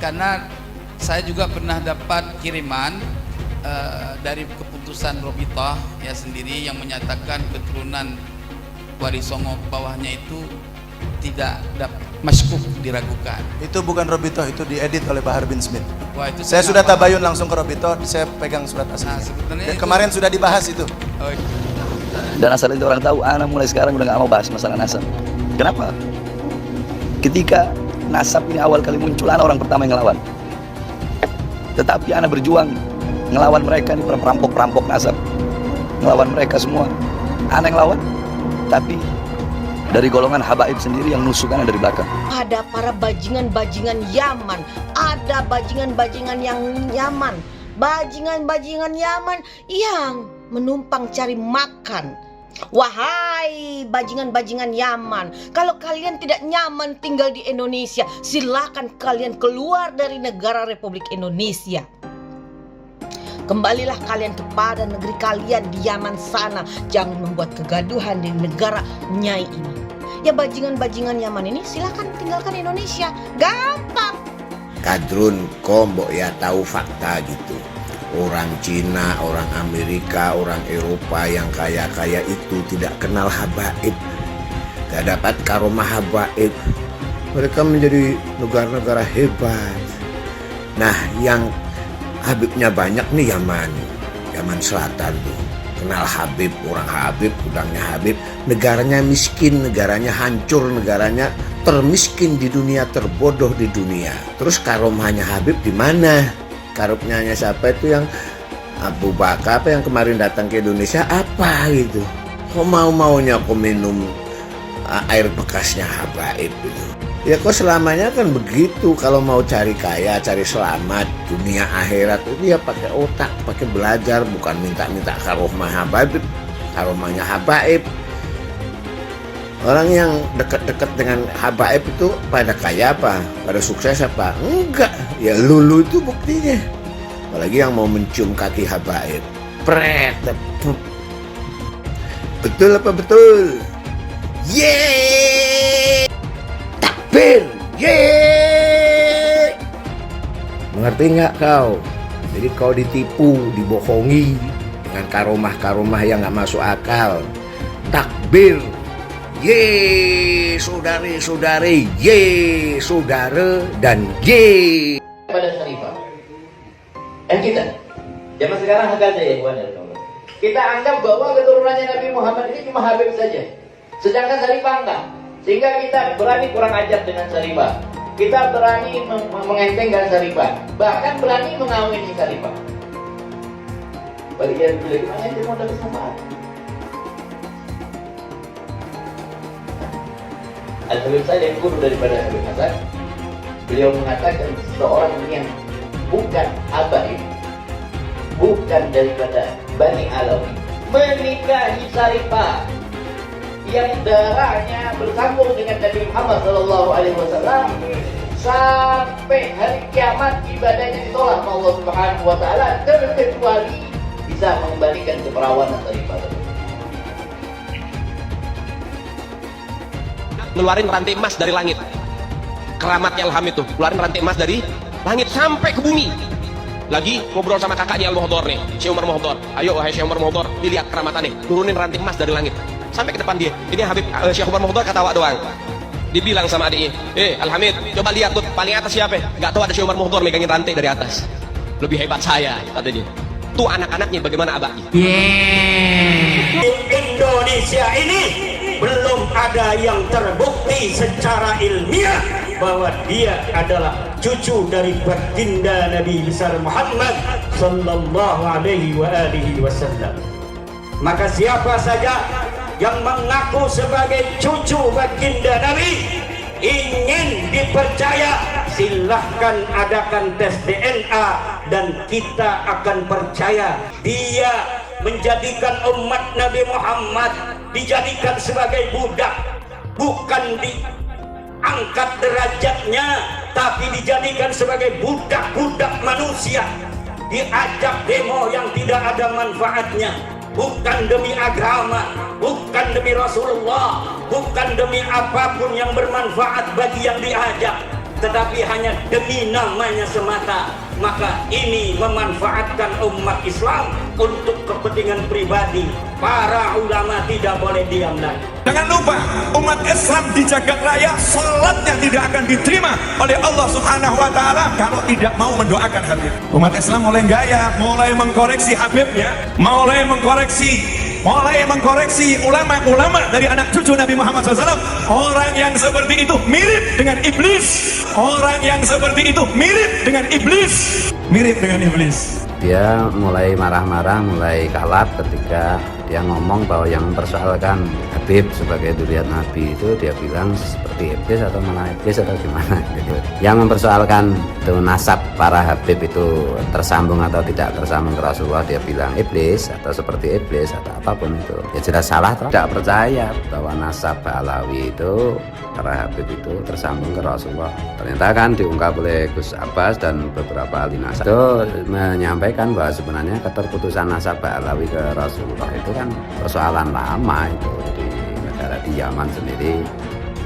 karena saya juga pernah dapat kiriman dari keputusan Robitoh ya sendiri yang menyatakan keturunan Wali Songo bawahnya itu tidak masykuk, diragukan. Itu bukan Robitoh, itu diedit oleh Bahar bin Smith. Wah, itu saya sudah tabayun langsung ke Robitoh, saya pegang surat aslinya. Dan kemarin sudah dibahas itu. Oh, iya. Dan asal itu orang tahu, ana mulai sekarang udah gak mau bahas masalah nasab. Kenapa? Ketika nasab ini awal kali muncul, ana orang pertama yang ngelawan. Tetapi ana berjuang ngelawan mereka nih, perampok-perampok nasab, ngelawan mereka semua. Ana yang lawan, tapi dari golongan habaib sendiri yang nusuk ana dari belakang. Ada para bajingan-bajingan Yaman, ada bajingan-bajingan yang Yaman, bajingan-bajingan Yaman yang menumpang cari makan. Wahai bajingan-bajingan Yaman, kalau kalian tidak nyaman tinggal di Indonesia, silakan kalian keluar dari negara Republik Indonesia. Kembalilah kalian kepada negeri kalian di Yaman sana. Jangan membuat kegaduhan di negara Nyai ini. Ya bajingan-bajingan Yaman ini silakan tinggalkan Indonesia. Gampang. Kadrun kombok ya tahu fakta gitu. Orang Cina, orang Amerika, orang Eropa yang kaya-kaya itu tidak kenal habaib. Gak dapat karomah habaib. Mereka menjadi negara-negara hebat. Nah, yang habibnya banyak nih Yaman Selatan tuh. Kenal Habib, orang Habib, udangnya Habib. Negaranya miskin, negaranya hancur, negaranya termiskin di dunia, terbodoh di dunia. Terus karomahnya Habib di mana? Karomahnya siapa itu yang Abu Bakar apa yang kemarin datang ke Indonesia apa gitu? Kok mau-maunya aku minum air bekasnya habaib itu? Ya kok selamanya kan begitu, kalau mau cari kaya, cari selamat dunia akhirat itu ya pakai otak, pakai belajar, bukan minta-minta karomah habaib, karomahnya habaib. Orang yang dekat-dekat dengan habaib itu pada kaya apa? Pada sukses apa? Enggak, ya lulu itu buktinya. Apalagi yang mau mencium kaki habaib. Pret, betul apa betul? Yeay! Takbir! Yeay! Mengerti nggak kau? Jadi kau ditipu, dibohongi dengan karomah-karomah yang nggak masuk akal. Takbir! Yeay, saudari-saudari, yeay, saudara, dan yeay. Pada Syarifah. Kita, zaman sekarang agak aja ya, kita anggap bahwa keturunannya Nabi Muhammad ini cuma Habib saja. Sedangkan Syarifah enggak. Sehingga kita berani kurang ajar dengan Syarifah. Kita berani mengentengkan Syarifah. Bahkan berani mengawini Syarifah. Balik lagi mana itu modal kesamaan. Al-Habib saya yang guru daripada Habib Hasan. Beliau mengatakan seorang yang bukan habaib, bukan daripada Bani Alawi, menikahi Syarifah yang darahnya bersambung dengan Nabi Muhammad SAW sampai hari kiamat ibadahnya ditolak oleh Allah Subhanahu Wa Taala terkecuali bisa mengembalikan keperawanan Syarifah. Ngeluarin rantai emas dari langit. Keramatnya Al-Hamid tuh, keluarin rantai emas dari langit sampai ke bumi. Lagi ngobrol sama kakaknya Al-Muhdor nih, Syekh Umar Muhdor. Ayo wahai Syekh Umar Muhdor, dilihat keramatannya, turunin rantai emas dari langit sampai ke depan dia. Ini Habib Syekh Umar Muhdor ketawa doang. Dibilang sama adiknya, Al-Hamid, coba lihat tuh paling atas siapa? Gak tahu ada Syekh Umar Muhdor megangin rantai dari atas. Lebih hebat saya, kata dia. Tuh anak-anaknya bagaimana abahnya. Indonesia ini belum ada yang terbukti secara ilmiah bahwa dia adalah cucu dari baginda Nabi besar Muhammad sallallahu alaihi wasallam. Maka siapa saja yang mengaku sebagai cucu baginda Nabi ingin dipercaya, silahkan adakan tes DNA dan kita akan percaya dia menjadikan umat Nabi Muhammad dijadikan sebagai budak, bukan diangkat derajatnya, tapi dijadikan sebagai budak-budak manusia, diajak demo yang tidak ada manfaatnya, bukan demi agama, bukan demi Rasulullah, bukan demi apapun yang bermanfaat bagi yang diajak, tetapi hanya demi namanya semata, maka ini memanfaatkan umat Islam untuk kepentingan pribadi. Para ulama tidak boleh diam lagi. Jangan lupa, umat Islam di jagat raya salatnya tidak akan diterima oleh Allah Subhanahu wa taala kalau tidak mau mendoakan Habib. Umat Islam mulai gaya, mulai mengkoreksi Habibnya, mulai mengkoreksi ulama-ulama dari anak cucu Nabi Muhammad SAW. Orang yang seperti itu mirip dengan iblis. Orang yang seperti itu mirip dengan iblis. Mirip dengan iblis. Dia mulai marah-marah, mulai kalap ketika dia ngomong bahwa yang mempersoalkan Habib sebagai dzurriyyat Nabi itu dia bilang seperti iblis atau malah iblis atau gimana gitu. Yang mempersoalkan itu nasab para Habib itu tersambung atau tidak tersambung ke Rasulullah, dia bilang iblis atau seperti iblis atau apapun itu. Ya jelas salah, tidak percaya bahwa nasab Alawi itu para Habib itu tersambung ke Rasulullah. Ternyata kan diungkap oleh Gus Abbas dan beberapa ahli nasab itu menyampaikan bahwa sebenarnya keterputusan nasab Alawi ke Rasulullah itu kan persoalan lama itu di negara di Yaman sendiri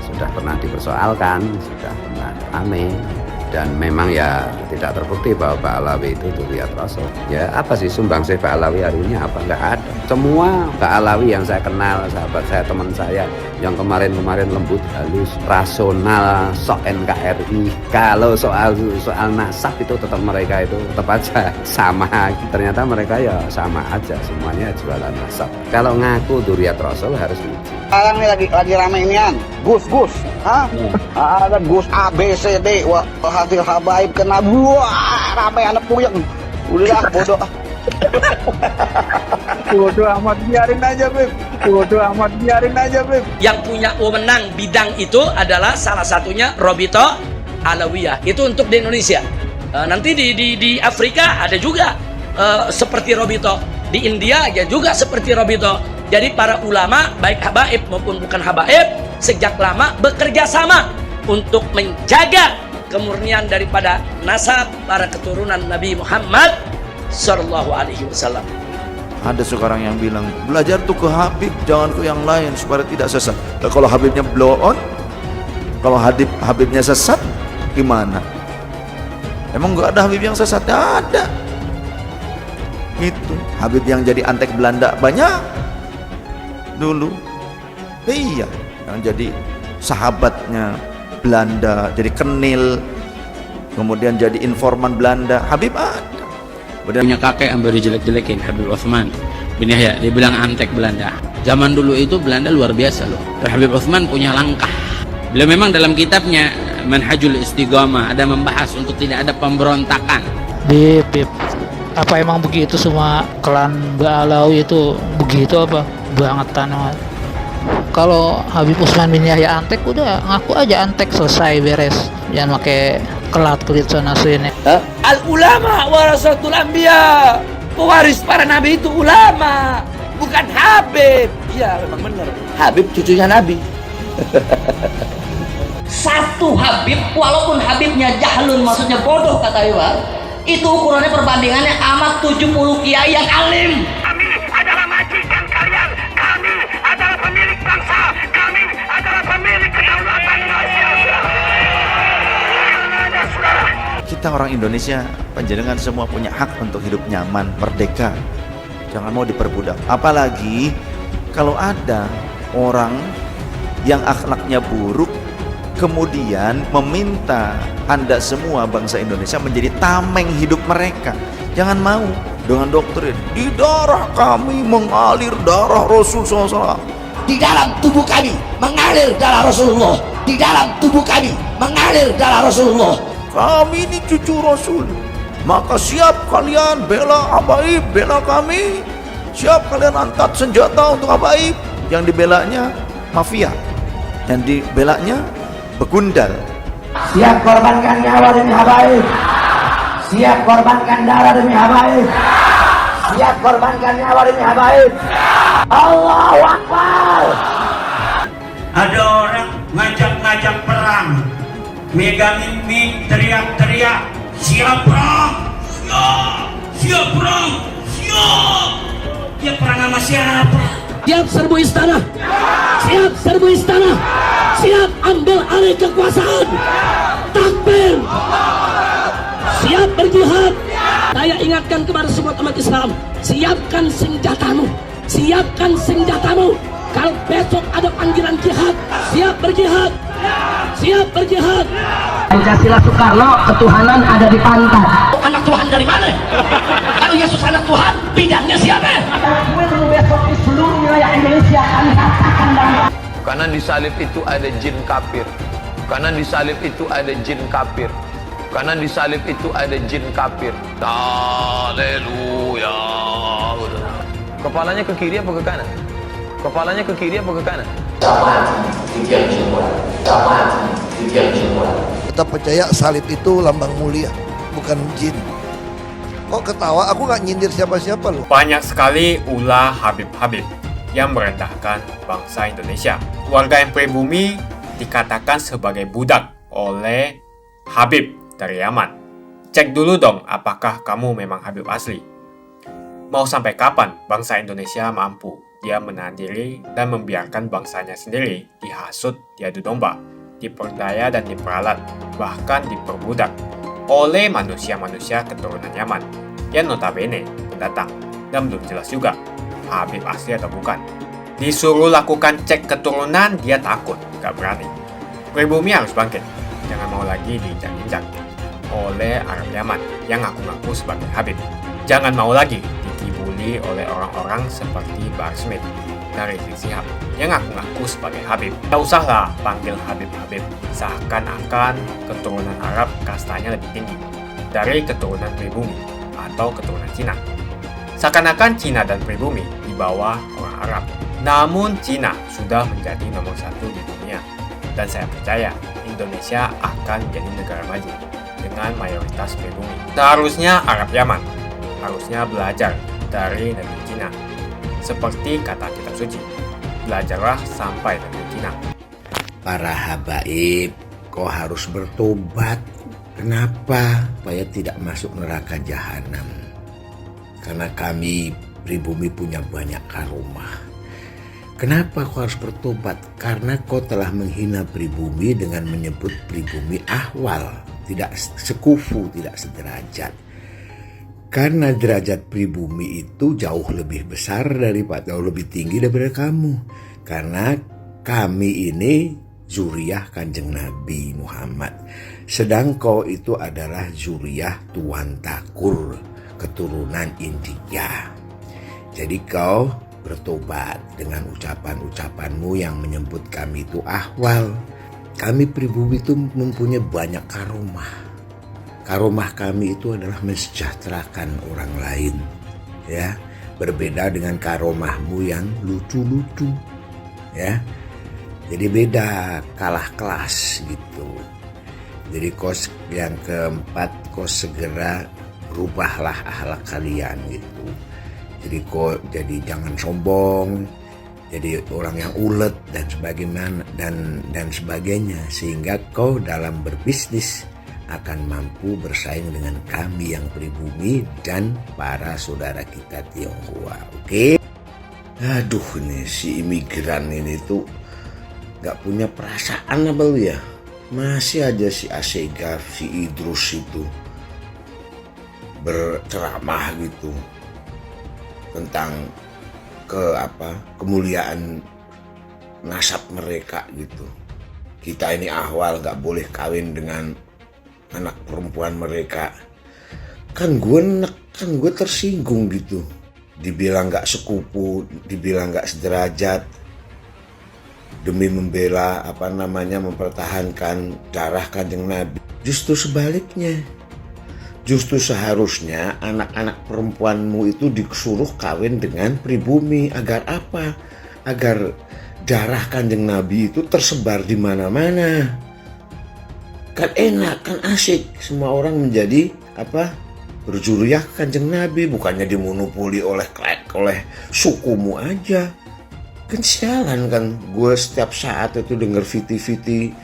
sudah pernah dipersoalkan, sudah pernah ramai, dan memang ya tidak terbukti bahwa Pak Alawi itu dzurriyyat Rasul. Ya apa sih sumbangsih Pak Alawi hari ini? Apa nggak ada? Semua Pak Alawi yang saya kenal, sahabat saya, teman saya yang kemarin lembut, halus, rasional, sok NKRI. Kalau soal nasab itu tetap mereka itu tetap aja sama. Ternyata mereka ya sama aja, semuanya jualan nasab. Kalau ngaku dzurriyyat Rasul harus diuji. Sekarang ini lagi rame ini kan, Gus, ada Gus A, B, C, D, wah hasil habaib kena wah rame anak puyeng, udah bodoh. Bodoh amat biarin aja Beb. Yang punya wewenang bidang itu adalah salah satunya Robito Alawiyah, itu untuk di Indonesia. Nanti di Afrika ada juga seperti Robito, di India ya juga seperti Robito. Jadi para ulama baik habaib maupun bukan habaib sejak lama bekerja sama untuk menjaga kemurnian daripada nasab para keturunan Nabi Muhammad Sallallahu Alaihi Wasallam. Ada sekarang yang bilang belajar tuh ke Habib, jangan ke yang lain supaya tidak sesat. Nah, kalau Habibnya blow on, kalau Habibnya sesat gimana? Emang nggak ada Habib yang sesat? Ada. Itu Habib yang jadi antek Belanda banyak dulu. Iya, yang jadi sahabatnya Belanda, jadi kenil, kemudian jadi informan Belanda. Habib ada. Punya kakek yang baru jelek-jelekin, Habib Utsman bin Yahya, dia bilang antek Belanda. Zaman dulu itu Belanda luar biasa loh. Habib Utsman punya langkah. Beliau memang dalam kitabnya Manhajul Istiqamah ada membahas untuk tidak ada pemberontakan. Bib, apa emang begitu semua klan Ba'alawi itu begitu apa? Bangetan banget. Kalau Habib Utsman bin Yahya antek, udah ngaku aja antek, selesai, beres. Jangan pakai kelit sana sini. Al ulama warasatul anbiya, pewaris para nabi itu ulama, bukan Habib. Iya memang benar, Habib cucunya Nabi. Satu Habib, walaupun Habibnya jahlun, maksudnya bodoh kata Iwan, itu ukurannya perbandingannya amat 70 kiai yang alim. Kami adalah majikan kalian, kami adalah pemilik bangsa, kami adalah pemilik kedaulatan nasional. Kita orang Indonesia, panjenengan semua punya hak untuk hidup nyaman, merdeka. Jangan mau diperbudak. Apalagi kalau ada orang yang akhlaknya buruk kemudian meminta Anda semua bangsa Indonesia menjadi tameng hidup mereka. Jangan mau dengan doktrin di darah kami mengalir darah Rasul SAW. Di dalam tubuh kami mengalir darah Rasulullah. Di dalam tubuh kami mengalir darah Rasulullah. Kami ini cucu Rasul, maka siap kalian bela habaib, bela kami. Siap kalian angkat senjata untuk habaib. Yang dibelanya mafia, yang dibelanya begundal. Siap korbankan nyawa demi habaib. Siap korbankan darah demi habaib. Siap korbankan nyawa demi habaib. Allahu Akbar. Ada orang ngajak-ngajak perang, megangin mic, teriak-teriak, siap perang, siap perang, siap. Dia perang sama siapa? Siap serbu istana. Siap serbu istana. Siap ambil alih kekuasaan. Takbir. Siap berjihad. Saya ingatkan kepada semua umat Islam, siapkan senjatamu. Siapkan senjatamu. Kalau besok ada panggilan jihad, siap berjihad. Siap berjihad. Pancasila Soekarno, ketuhanan ada di pantat. Anak Tuhan dari mana? Kalau Yesus anak Tuhan, bidangnya siapa? Besok di seluruh wilayah Indonesia kami katakan dalam. Karena di salib itu ada jin kafir. Karena di salib itu ada jin kafir. Karena di salib itu ada jin kafir. Haleluya. Kepalanya ke kiri apa ke kanan? Kepalanya ke kiri apa ke kanan? Kita percaya salib itu lambang mulia, bukan jin. Kok ketawa? Aku nggak nyindir siapa-siapa loh. Banyak sekali ulah Habib-Habib yang merendahkan bangsa Indonesia. Warga yang pribumi dikatakan sebagai budak oleh Habib dari Yaman. Cek dulu dong apakah kamu memang Habib asli. Mau sampai kapan bangsa Indonesia mampu dia menahan diri dan membiarkan bangsanya sendiri dihasut, diadu domba, diperdaya dan diperalat, bahkan diperbudak oleh manusia-manusia keturunan Yaman yang notabene pendatang dan belum jelas juga Habib asli atau bukan. Disuruh lakukan cek keturunan, dia takut, gak berani. Pribumi harus bangkit, jangan mau lagi diinjak-injak oleh Arab Yaman yang ngaku-ngaku sebagai Habib. Jangan mau lagi dikibuli oleh orang-orang seperti Bahar Smith dari Rizik Syihab yang ngaku-ngaku sebagai Habib. Tak usahlah panggil Habib-Habib, seakan-akan keturunan Arab kastanya lebih tinggi dari keturunan pribumi atau keturunan Cina. Seakan-akan Cina dan pribumi di bawah orang Arab. Namun Cina sudah menjadi nomor 1 di dunia. Dan saya percaya Indonesia akan menjadi negara maju dengan mayoritas pribumi. Seharusnya Arab Yaman harusnya belajar dari negeri Cina. Seperti kata kitab suci, belajarlah sampai negeri Cina. Para habaib, kau harus bertobat. Kenapa? Supaya tidak masuk neraka jahanam. Karena kami pribumi punya banyak karomah. Kenapa kau harus bertobat? Karena kau telah menghina pribumi dengan menyebut pribumi ahwal, tidak sekufu, tidak sederajat. Karena derajat pribumi itu jauh lebih besar daripada, jauh lebih tinggi daripada kamu. Karena kami ini zuriyah Kanjeng Nabi Muhammad. Sedang kau itu adalah zuriyah Tuan Takur, keturunan India. Jadi kau bertobat dengan ucapan-ucapanmu yang menyebut kami itu ahwal. Kami pribumi itu mempunyai banyak karomah. Karomah kami itu adalah mensejahterakan orang lain, ya. Berbeda dengan karomahmu yang lucu-lucu, ya. Jadi beda, kalah kelas gitu. Jadi kos yang keempat, kos segera rubahlah akhlak kalian gitu. Jadi kok jadi jangan sombong, jadi orang yang ulet dan sebagainya dan sebagainya, sehingga kau dalam berbisnis akan mampu bersaing dengan kami yang pribumi dan para saudara kita Tionghoa. Oke? Aduh, nih si imigran ini tuh gak punya perasaan apa lu ya? Masih aja si Asegaf, si Idrus itu berceramah gitu tentang kemuliaan nasab mereka gitu. Kita ini ahwal gak boleh kawin dengan anak perempuan mereka. Kan gue tersinggung gitu. Dibilang gak sekupu, dibilang gak sederajat demi membela mempertahankan darah Kanjeng Nabi. Justru sebaliknya. Justru seharusnya anak-anak perempuanmu itu disuruh kawin dengan pribumi. Agar apa? Agar darah Kanjeng Nabi itu tersebar di mana-mana. Kan enak, kan asik. Semua orang menjadi berjuriyah Kanjeng Nabi, bukannya dimonopoli oleh sukumu aja. Kan sialan kan, gue setiap saat itu denger viti-viti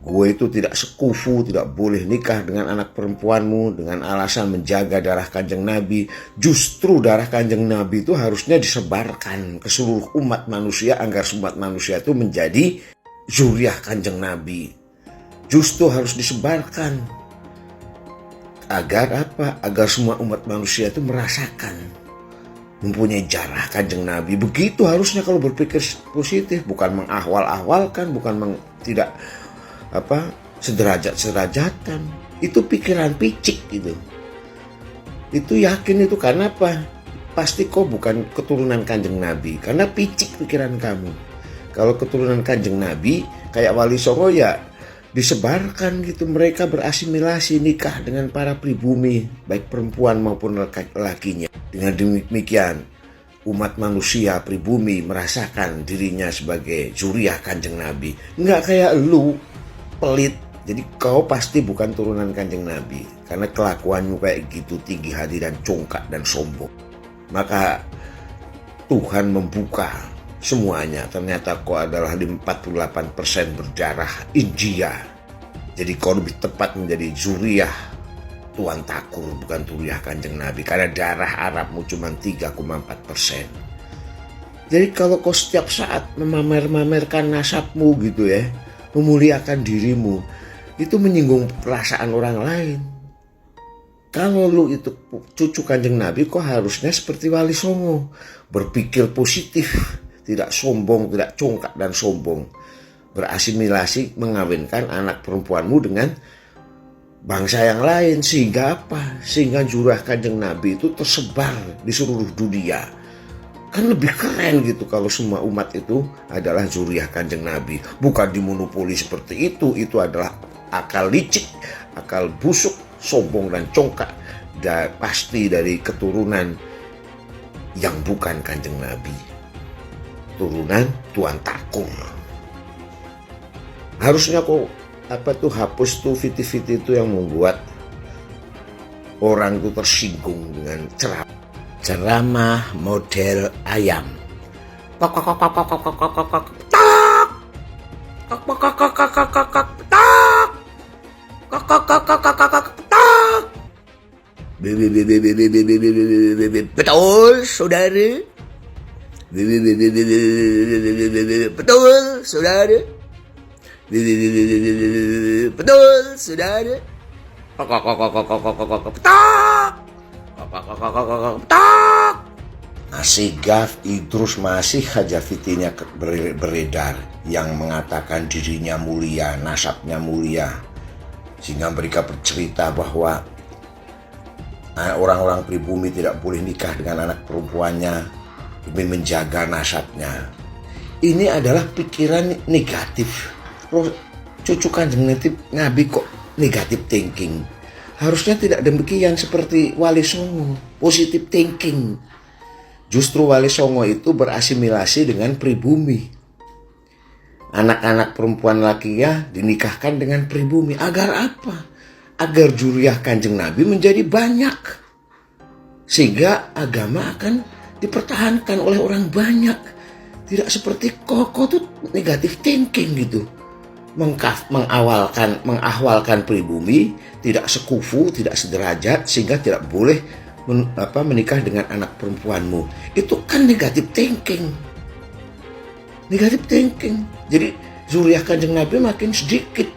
gue itu tidak sekufu, tidak boleh nikah dengan anak perempuanmu dengan alasan menjaga darah Kanjeng Nabi. Justru darah Kanjeng Nabi itu harusnya disebarkan ke seluruh umat manusia agar umat manusia itu menjadi zuriat Kanjeng Nabi. Justru harus disebarkan agar apa? Agar semua umat manusia itu merasakan mempunyai darah Kanjeng Nabi. Begitu harusnya kalau berpikir positif, bukan mengahwal-ahwalkan, bukan tidak sederajat-sederajatan. Itu pikiran picik gitu. Itu yakin itu karena apa? Pasti kau bukan keturunan Kanjeng Nabi, karena picik pikiran kamu. Kalau keturunan Kanjeng Nabi kayak Wali Songo ya disebarkan gitu, mereka berasimilasi nikah dengan para pribumi baik perempuan maupun laki-lakinya. Dengan demikian umat manusia pribumi merasakan dirinya sebagai zuriat Kanjeng Nabi. Nggak kayak lu pelit, jadi kau pasti bukan turunan Kanjeng Nabi karena kelakuanmu kayak gitu, tinggi hati dan congkak dan sombong. Maka Tuhan membuka semuanya, ternyata kau adalah 48% berdarah India. Jadi kau lebih tepat menjadi zuriat Tuan Takur, bukan zuriat Kanjeng Nabi, karena darah Arabmu cuma 3,4%. Jadi kalau kau setiap saat memamer-mamerkan nasabmu gitu ya, memuliakan dirimu, itu menyinggung perasaan orang lain. Kalau lu itu cucu Kanjeng Nabi, kok harusnya seperti Wali Songo, berpikir positif, tidak sombong, tidak congkak dan sombong, berasimilasi mengawinkan anak perempuanmu dengan bangsa yang lain, sehingga apa? Sehingga zuriat Kanjeng Nabi itu tersebar di seluruh dunia. Kan lebih keren gitu kalau semua umat itu adalah zuriat Kanjeng Nabi, bukan dimonopoli seperti itu. Itu adalah akal licik, akal busuk, sombong dan congkak, dan pasti dari keturunan yang bukan Kanjeng Nabi, turunan Tuan Takur. Harusnya kok hapus tuh fiti-fiti itu yang membuat orang itu tersinggung dengan ceramah model ayam. Betul, saudara. Betul, saudara. Betul, saudara. Masih Gaf Idrus masih aja fitinya beredar yang mengatakan dirinya mulia, nasabnya mulia, sehingga mereka bercerita bahwa orang-orang pribumi tidak boleh nikah dengan anak perempuannya demi menjaga nasabnya. Ini adalah pikiran negatif. Cucu Kanjeng Nabi kok negatif thinking? Harusnya tidak demikian seperti Wali Songo, positive thinking. Justru Wali Songo itu berasimilasi dengan pribumi. Anak-anak perempuan lakinya dinikahkan dengan pribumi. Agar apa? Agar zuriat Kanjeng Nabi menjadi banyak. Sehingga agama akan dipertahankan oleh orang banyak. Tidak seperti koko tuh negatif thinking gitu. Mengahwalkan pribumi, tidak sekufu, tidak sederajat, sehingga tidak boleh menikah dengan anak perempuanmu. Itu kan negatif thinking. Negatif thinking. Jadi zuriat Kanjeng Nabi makin sedikit,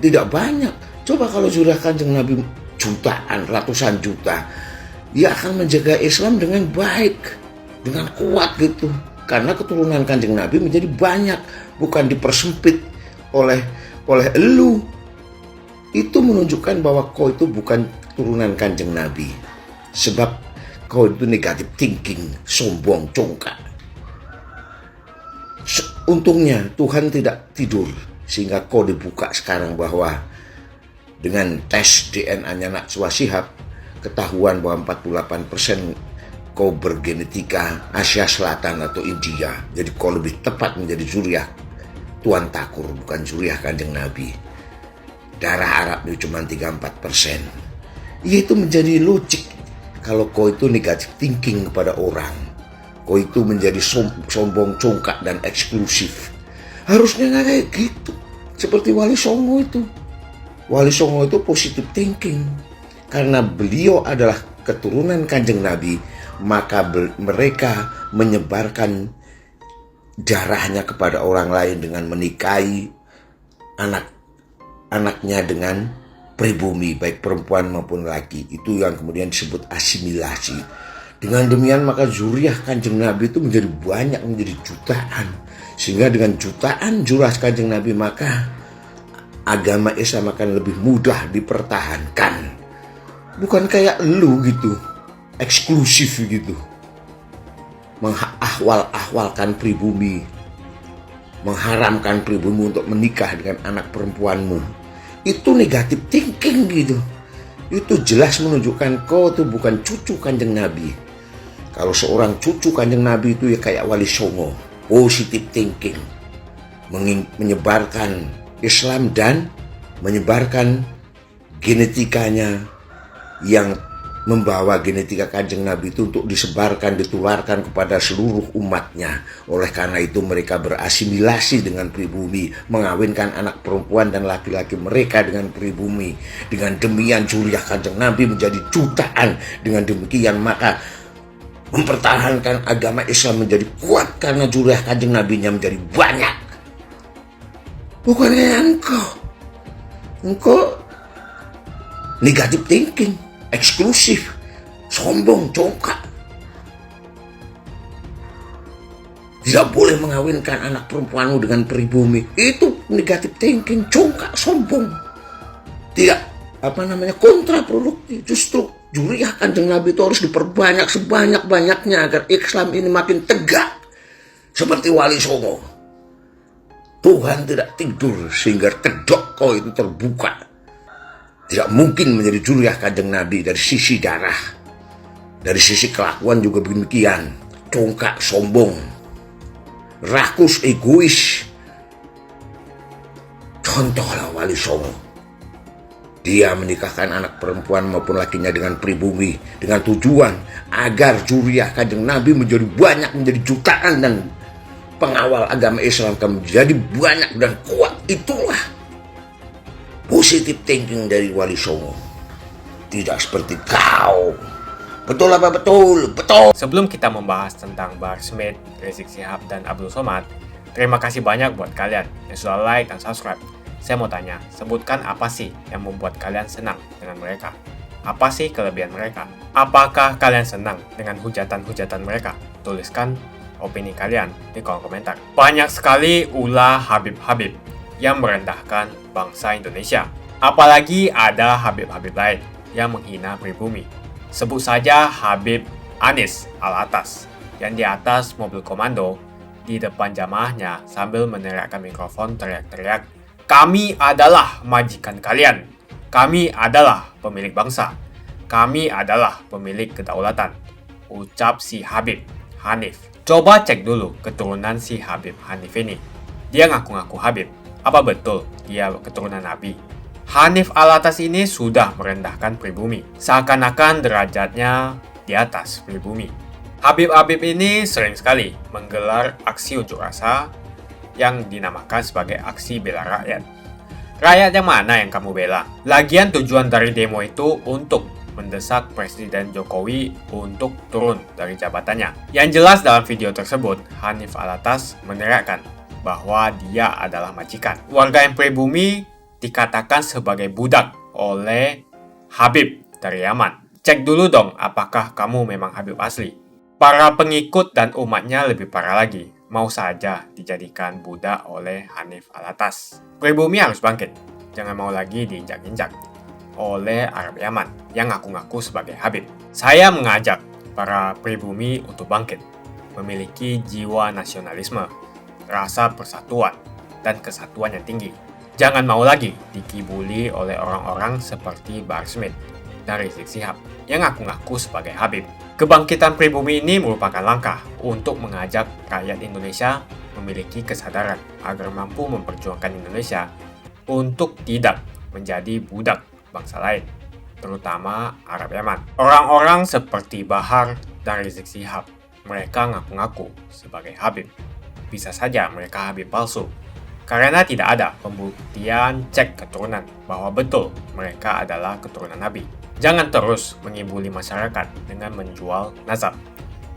tidak banyak. Coba kalau zuriat Kanjeng Nabi jutaan, ratusan juta, dia akan menjaga Islam dengan baik, dengan kuat gitu. Karena keturunan Kanjeng Nabi menjadi banyak, bukan dipersempit oleh elu. Itu menunjukkan bahwa kau itu bukan turunan Kanjeng Nabi, sebab kau itu negatif thinking, sombong, congkak. Untungnya Tuhan tidak tidur, sehingga kau dibuka sekarang bahwa dengan tes DNA-nya Najwa Shihab ketahuan bahwa 48% kau bergenetika Asia Selatan atau India. Jadi kau lebih tepat menjadi zuriat Tuan Takur, bukan zuriat Kanjeng Nabi. Darah Arabnya cuma 34%. Ya itu menjadi logik kalau kau itu negatif thinking kepada orang. Kau itu menjadi sombong, congkak dan eksklusif. Harusnya nggak kayak gitu. Seperti Wali Songo itu. Wali Songo itu positive thinking. Karena beliau adalah keturunan Kanjeng Nabi, maka mereka menyebarkan darahnya kepada orang lain dengan menikahi anak-anaknya dengan pribumi, baik perempuan maupun laki. Itu yang kemudian disebut asimilasi. Dengan demikian maka zuriat Kanjeng Nabi itu menjadi banyak, menjadi jutaan. Sehingga dengan jutaan zuriat Kanjeng Nabi maka agama Islam akan lebih mudah dipertahankan. Bukan kayak lu gitu, eksklusif gitu. Mengahwal-ahwalkan pribumi, mengharamkan pribumi untuk menikah dengan anak perempuanmu. Itu negatif thinking gitu. Itu jelas menunjukkan kau itu bukan cucu Kanjeng Nabi. Kalau seorang cucu Kanjeng Nabi itu ya kayak Wali Songo, positive thinking, menyebarkan Islam dan menyebarkan genetikanya yang membawa genetika Kanjeng Nabi itu untuk disebarkan, ditularkan kepada seluruh umatnya. Oleh karena itu mereka berasimilasi dengan pribumi, mengawinkan anak perempuan dan laki-laki mereka dengan pribumi. Dengan demikian zuriat Kanjeng Nabi menjadi jutaan. Dengan demikian maka mempertahankan agama Islam menjadi kuat karena zuriat Kanjeng Nabinya menjadi banyak. Bukan kayak engkau negative thinking, eksklusif, sombong, congkak. Tidak boleh mengawinkan anak perempuanmu dengan pribumi. Itu negative thinking, congkak, sombong. Tidak kontraproduktif. Justru zuriat Kanjeng Nabi itu harus diperbanyak sebanyak-banyaknya agar Islam ini makin tegak. Seperti Wali Songo. Tuhan tidak tidur sehingga kedok kau itu terbuka. Tidak mungkin menjadi zuriat Kanjeng Nabi dari sisi darah. Dari sisi kelakuan juga demikian. Congkak, sombong, rakus, egois. Contohlah Wali Songo. Dia menikahkan anak perempuan maupun lakinya dengan pribumi dengan tujuan agar zuriat Kanjeng Nabi menjadi banyak, menjadi jutaan dan pengawal agama Islam akan menjadi banyak dan kuat. Itulah positive thinking dari Wali Songo. Tidak seperti kau. Betul apa betul? Betul. Sebelum kita membahas tentang Bahar Smith, Rizik Syihab, dan Abdul Somad, terima kasih banyak buat kalian yang sudah like dan subscribe. Saya mau tanya, sebutkan apa sih yang membuat kalian senang dengan mereka? Apa sih kelebihan mereka? Apakah kalian senang dengan hujatan-hujatan mereka? Tuliskan opini kalian di kolom komentar. Banyak sekali ulah Habib-Habib yang merendahkan bangsa Indonesia. Apalagi ada Habib-Habib lain yang menghina pribumi. Sebut saja Habib Anies Alatas yang di atas mobil komando di depan jamaahnya sambil meneriakkan mikrofon teriak-teriak, "Kami adalah majikan kalian. Kami adalah pemilik bangsa. Kami adalah pemilik kedaulatan," ucap si Habib Hanif. Coba cek dulu keturunan si Habib Hanif ini. Dia ngaku-ngaku Habib. Apa betul dia keturunan Nabi? Hanif Alatas ini sudah merendahkan pribumi. Seakan-akan derajatnya di atas pribumi. Habib-Habib ini sering sekali menggelar aksi unjuk rasa yang dinamakan sebagai aksi bela rakyat. Rakyat yang mana yang kamu bela? Lagian tujuan dari demo itu untuk mendesak Presiden Jokowi untuk turun dari jabatannya. Yang jelas dalam video tersebut, Hanif Alatas meneriakkan bahwa dia adalah majikan. Warga yang pribumi dikatakan sebagai budak oleh Habib dari Yaman. Cek dulu dong apakah kamu memang Habib asli. Para pengikut dan umatnya lebih parah lagi. Mau saja dijadikan budak oleh Hanif Alatas. Pribumi harus bangkit. Jangan mau lagi diinjak-injak oleh Arab Yaman yang ngaku-ngaku sebagai Habib. Saya mengajak para pribumi untuk bangkit. Memiliki jiwa nasionalisme, rasa persatuan, dan kesatuan yang tinggi. Jangan mau lagi dikibuli oleh orang-orang seperti Bahar Smith dan Rizik Syihab yang ngaku-ngaku sebagai Habib. Kebangkitan pribumi ini merupakan langkah untuk mengajak rakyat Indonesia memiliki kesadaran agar mampu memperjuangkan Indonesia untuk tidak menjadi budak bangsa lain, terutama Arab Yaman. Orang-orang seperti Bahar dan Rizik Syihab, mereka ngaku-ngaku sebagai Habib. Bisa saja mereka Habib palsu, Karena tidak ada pembuktian cek keturunan bahwa betul mereka adalah keturunan Nabi. Jangan terus mengibuli masyarakat dengan menjual nazab.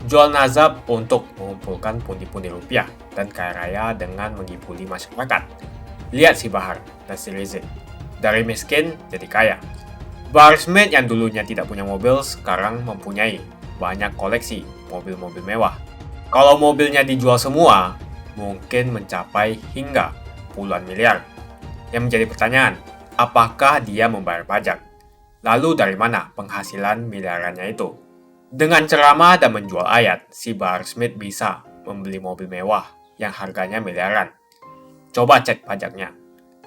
Jual nazab untuk mengumpulkan pundi-pundi rupiah dan kaya raya dengan mengibuli masyarakat. Lihat si Bahar dan si Rizik. Dari miskin jadi kaya. Bahar Smith yang dulunya tidak punya mobil sekarang mempunyai banyak koleksi mobil-mobil mewah. Kalau mobilnya dijual semua, mungkin mencapai hingga puluhan miliar. Yang menjadi pertanyaan, apakah dia membayar pajak? Lalu dari mana penghasilan miliarannya itu? Dengan ceramah dan menjual ayat, si Bahar Smith bisa membeli mobil mewah yang harganya miliaran. Coba cek pajaknya.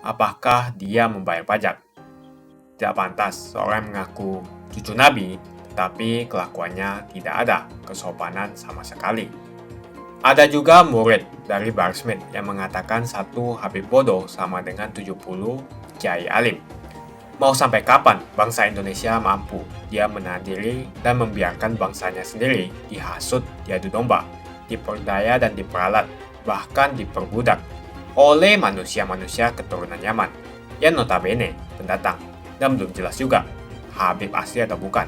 Apakah dia membayar pajak? Tidak pantas seorang mengaku cucu Nabi, tetapi kelakuannya tidak ada kesopanan sama sekali. Ada juga murid dari Bahar Smith yang mengatakan satu Habib bodoh sama dengan 70 kiai alim. Mau sampai kapan bangsa Indonesia mampu dia menahan diri dan membiarkan bangsanya sendiri dihasut, diadu domba, diperdaya dan diperalat, bahkan diperbudak oleh manusia-manusia keturunan Yaman yang notabene pendatang dan belum jelas juga Habib asli atau bukan.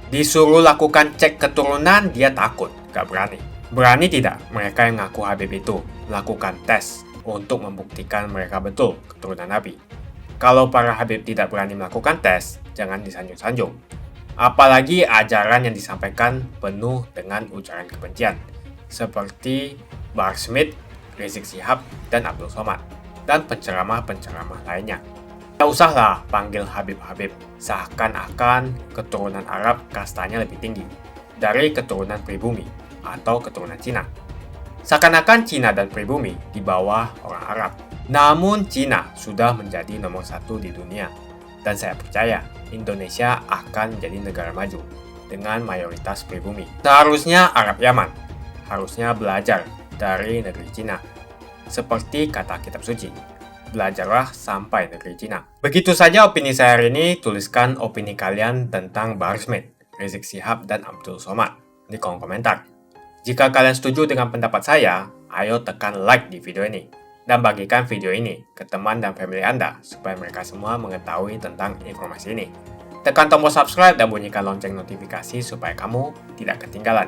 Disuruh lakukan cek keturunan dia takut, gak berani. Berani tidak mereka yang ngaku Habib itu lakukan tes untuk membuktikan mereka betul keturunan Nabi? Kalau para Habib tidak berani melakukan tes, jangan disanjung-sanjung. Apalagi ajaran yang disampaikan penuh dengan ujaran kebencian, seperti Bahar Smith, Rizik Syihab, dan Abdul Somad, dan penceramah-penceramah lainnya. Tak usahlah panggil Habib-Habib, seakan-akan keturunan Arab kastanya lebih tinggi dari keturunan pribumi atau keturunan Cina. Seakan-akan Cina dan pribumi di bawah orang Arab. Namun Cina sudah menjadi nomor 1 di dunia. Dan saya percaya Indonesia akan menjadi negara maju dengan mayoritas pribumi. Seharusnya Arab Yaman harusnya belajar dari negeri Cina. Seperti kata kitab suci, belajarlah sampai negeri Cina. Begitu saja opini saya hari ini. Tuliskan opini kalian tentang Bahar Smith, Rizik Syihab, dan Abdul Somad di kolom komentar. Jika kalian setuju dengan pendapat saya, ayo tekan like di video ini. Dan bagikan video ini ke teman dan family Anda, supaya mereka semua mengetahui tentang informasi ini. Tekan tombol subscribe dan bunyikan lonceng notifikasi supaya kamu tidak ketinggalan